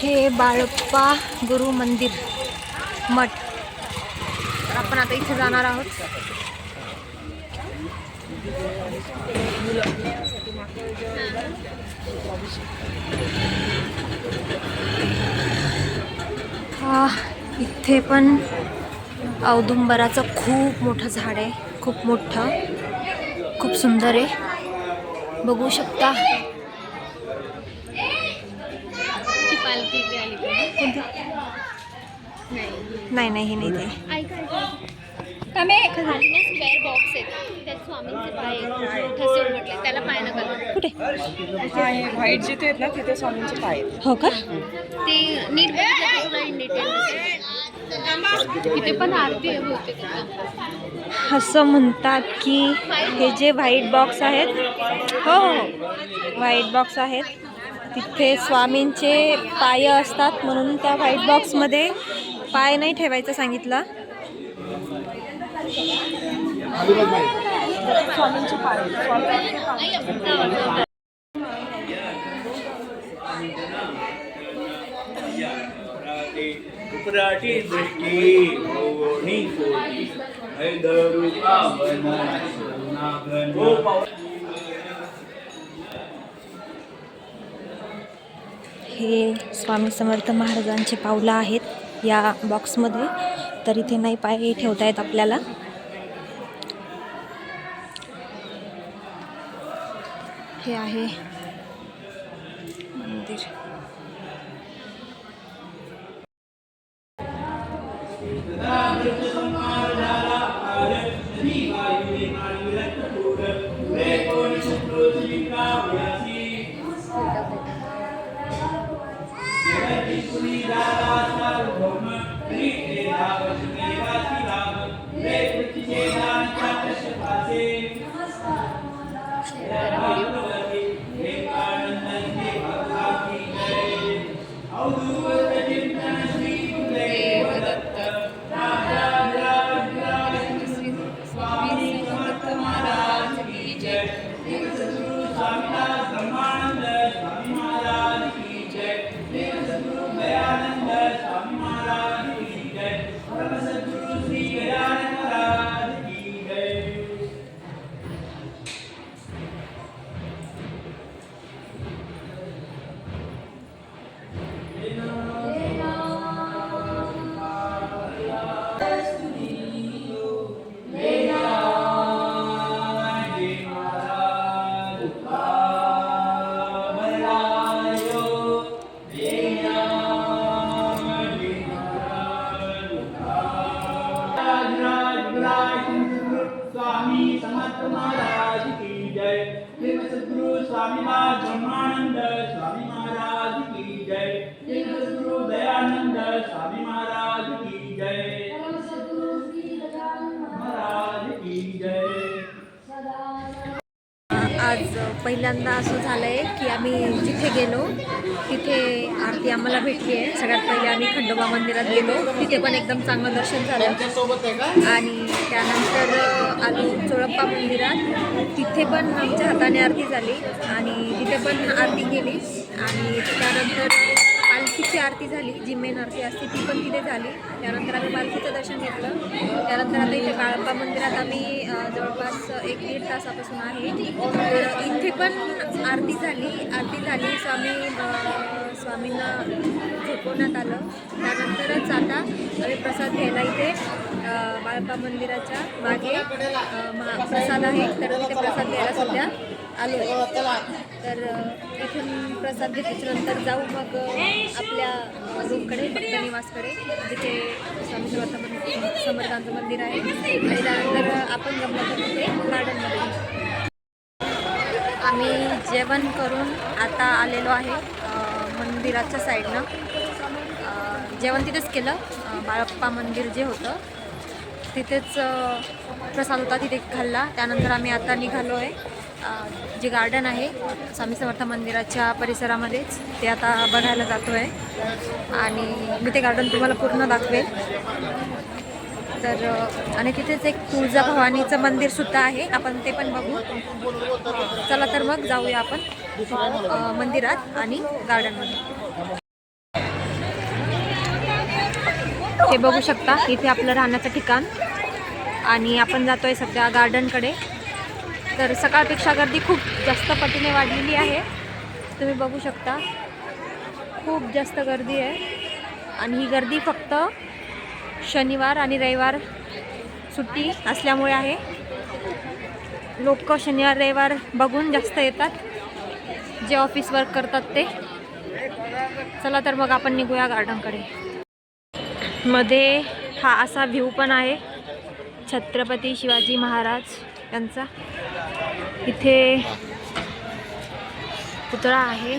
हे बाळप्पा गुरु मंदिर मठ. तर आपण आता इथे जाणार आहोत. इथे पण औदुंबराचं खूप मोठं झाड आहे, खूप मोठं, खूप सुंदर आहे, बघू शकता. नाही नाही, हे नाही ते. खाली ना स्क्वेअर बॉक्स आहे, त्यात स्वामींचे पाय ठसे उमटले, त्याला पाय नका लावू. कुठे? व्हाईट जिथे आहेत ना तिथे स्वामींचे पाय आहेत. हो का? ते नीट बघितलं तुला इन डिटेल. तिथे पण आरती आहे बहुतेक. असं म्हणतात की हे जे व्हाईट बॉक्स आहेत, हो हो, व्हाईट बॉक्स आहेत, तिथे स्वामींचे पाय असतात, म्हणून त्या व्हाईट बॉक्समध्ये पाय नाही ठेवायचं सांगितलं. स्वामींचे पाय उपराटी दृष्टी भोवणी कोटी हैदरू पावन नागन. हे स्वामी समर्थ महाराजांचे पावलं आहेत या बॉक्समध्ये. तर इथे नाही पाय ठेवता येत आपल्याला. हे आहे मंदिर. स्वामी समर्थ महाराज की जय. सद्गुरु स्वामी ब्रह्मानंद स्वामी महाराज की जय. सद्गुरु दयानंद स्वामी महाराज की जय. महाराज की जय. आज पहिल्यांदा असं झालं आहे की आम्ही जिथे गेलो तिथे आरती आम्हाला भेटली आहे. सगळ्यात पहिले आम्ही खंडोबा मंदिरात गेलो, तिथे पण एकदम चांगलं दर्शन झालं. आणि त्यानंतर आलो चोळप्पा मंदिरात, तिथे पण आमच्या हाताने आरती झाली आणि तिथे पण आरती केली. आणि त्यानंतर पालखीची आरती झाली, जी मेन आरती असते ती पण तिथे झाली. त्यानंतर आम्ही पालखीचं दर्शन घेतलं. त्यानंतर आता इथे बाळप्पा मंदिरात आम्ही जवळपास 1-1.5 तासापासून आहे. तर इथे पण आरती झाली. स्वामींना झोपवण्यात आलं. त्यानंतरच आता आम्ही प्रसाद घ्यायला इथे बाळप्पा मंदिराच्या मागे प्रसाद आहे, तर तिथे प्रसाद घ्यायला सध्या आलो आहे. तर इथून प्रसाद घेतल्यानंतर जाऊ मग आपल्या रूमकडे, भक्त निवासकडे, जिथे स्वामी समर्थांचं मंदिर आहे. आणि त्यानंतर आपण गमलं तर तिथे गार्डनमध्ये. आम्ही जेवण करून आता आलेलो आहे मंदिराच्या साईडनं. जेवण तिथेच केलं. बाळप्पा मंदिर जे होतं तिथेच प्रसाद होता, तिथे खाल्ला. त्यानंतर आम्ही आता निघालो आहे जे गार्डन आहे स्वामी समर्थ मंदिराच्या परिसरामध्येच, ते आता बघायला जातो आहे. आणि मी ते गार्डन तुम्हाला पूर्ण दाखवेल. तर आणि तिथेच एक तुळजाभवानीचं मंदिरसुद्धा आहे, आपण ते पण बघू. चला तर मग जाऊया आपण मंदिरात आणि गार्डनमध्ये. हे बघू शकता इथे आपलं राहण्याचं ठिकाण आणि आपण जातोय सध्या गार्डनकडे. तर सकाळपेक्षा गर्दी खूप जास्त पटीने वाढलेली आहे. तुम्ही बघू शकता खूप जास्त गर्दी आहे आणि ही गर्दी फक्त शनिवार आणि रविवार सुट्टी असल्यामुळे आहे. लोक शनिवार रविवार बघून जास्त येतात, जे ऑफिस वर्क करतात ते. चला तर मग आपण निघूया गार्डनकडे. मध्ये हा असा व्ह्यू पण आहे छत्रपती शिवाजी महाराज यांचा. इथे पुतळा आहे,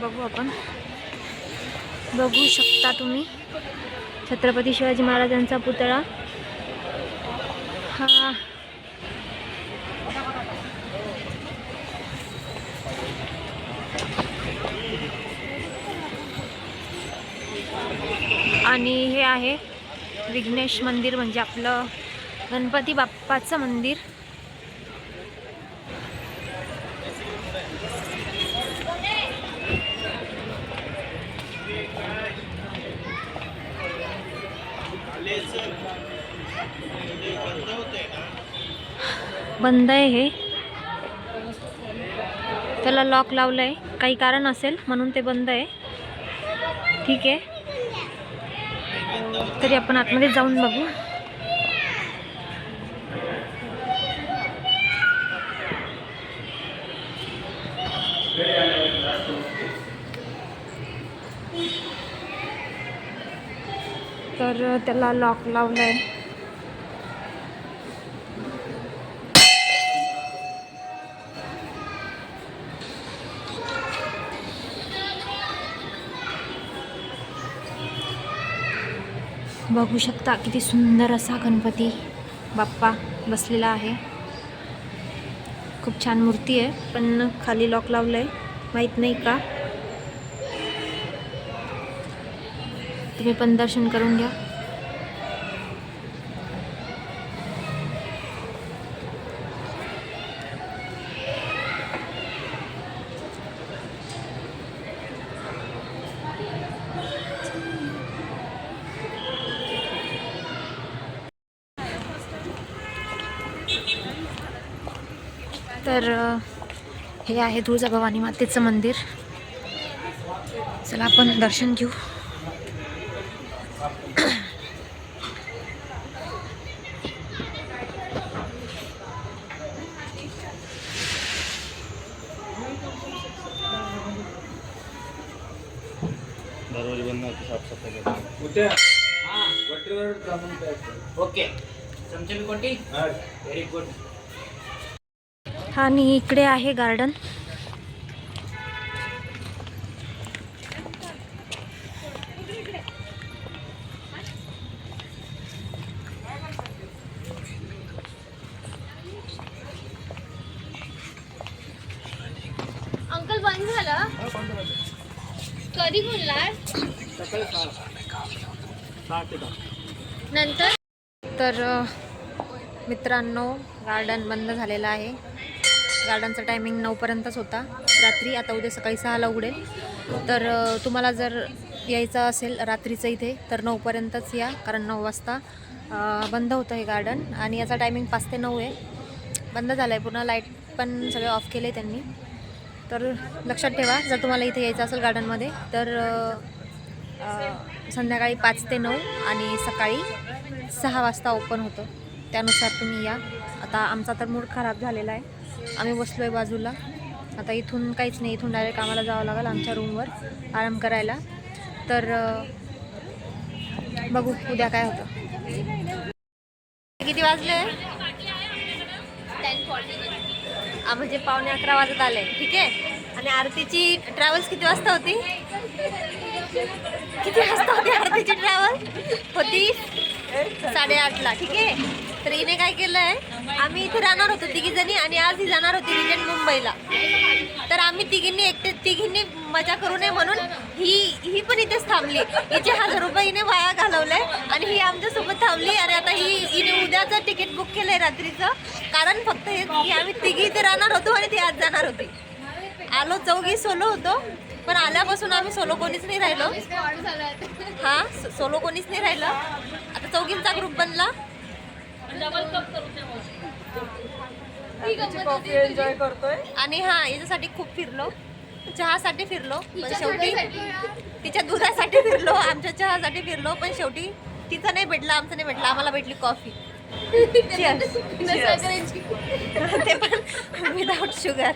बघू आपण. बघू शकता तुम्ही छत्रपती शिवाजी महाराजांचा पुतळा. हा आणि हे आहे विघ्नेश मंदिर, म्हणजे आपलं गणपती बाप्पाचं मंदिर. बंद आहे हे, त्याला लॉक लावलंय, काही कारण असेल म्हणून ते बंद आहे. ठीक आहे, तरी आपण आतमध्ये जाऊन बघू. तर त्याला लॉक लावलंय. बघू शकता किती सुंदर असा गणपती बाप्पा बसलेला आहे. खूप छान मूर्ती आहे, पण खाली लॉक लावलंय, माहीत नाही का. तुम्ही पण दर्शन करून घ्या. तर हे आहे तुळजाभवानी मातेचं मंदिर. चला आपण दर्शन घेऊ. ओके, चमचे कोटी. Very good. आणि इकडे आहे गार्डन. अंकल बंद झालं? कधी खुलणार? नंतर. तर मित्रांनो, गार्डन बंद झालेलं आहे. गार्डनचा टायमिंग 9पर्यंतच होता रात्री. आता उद्या सकाळी 6ला उघडेल. तर तुम्हाला जर यायचं असेल रात्रीचं इथे तर 9पर्यंतच या, कारण 9 वाजता बंद होतं हे गार्डन. आणि याचा टायमिंग 5 ते 9 आहे. बंद झालं आहे पूर्ण, लाईट पण सगळे ऑफ केले त्यांनी. तर लक्षात ठेवा, जर तुम्हाला इथे यायचं असेल गार्डनमध्ये तर संध्याकाळी 5 ते 9 आणि सकाळी 6 वाजता ओपन होतं. त्यानुसार तुम्ही या. आता आमचा तर मूड खराब झालेला आहे, आम्ही बसलो आहे बाजूला. आता इथून काहीच नाही, इथून डायरेक्ट आम्हाला जावं लागेल आमच्या रूमवर आराम करायला. तर बघू उद्या काय होतं. किती वाजले? 10:40. म्हणजे 11:15 वाजत आले. ठीक आहे. आणि आरतीची ट्रॅव्हल्स किती वाजता होती? किती वाजता होती आरतीची ट्रॅव्हल? होती 8:30ला. ठीक आहे. तर हिने काय केलं आहे, आम्ही इथे राहणार होतो तिघीजणी आणि आज ही जाणार होती रिटर्न मुंबईला. तर आम्ही तिघींनी मजा करू नये म्हणून ही पण इथेच थांबली. हिचे 1000 रुपये हिने वाया घालवले आणि ही आमच्यासोबत थांबली. आणि आता हिने उद्याचं तिकीट बुक केलं आहे रात्रीचं, कारण फक्त हे आम्ही तिघी इथे राहणार होतो आणि ती आज जाणार होती. आलो चौघी सोलो होतो पण आल्यापासून आम्ही सोलो कोणीच नाही राहिलो. हा सोलो कोणीच नाही राहिलं. आता चौघींचा ग्रुप बनला. कॉफी एन्जॉय करतोय. आणि हा याच्यासाठी खूप फिरलो, चहासाठी फिरलो, पण शेवटी तिच्या दुधासाठी फिरलो, आमच्या चहासाठी फिरलो, पण शेवटी तिचं नाही भेटलं, आमचं नाही भेटलं, आम्हाला भेटली कॉफी. ते पण विदाउट शुगर.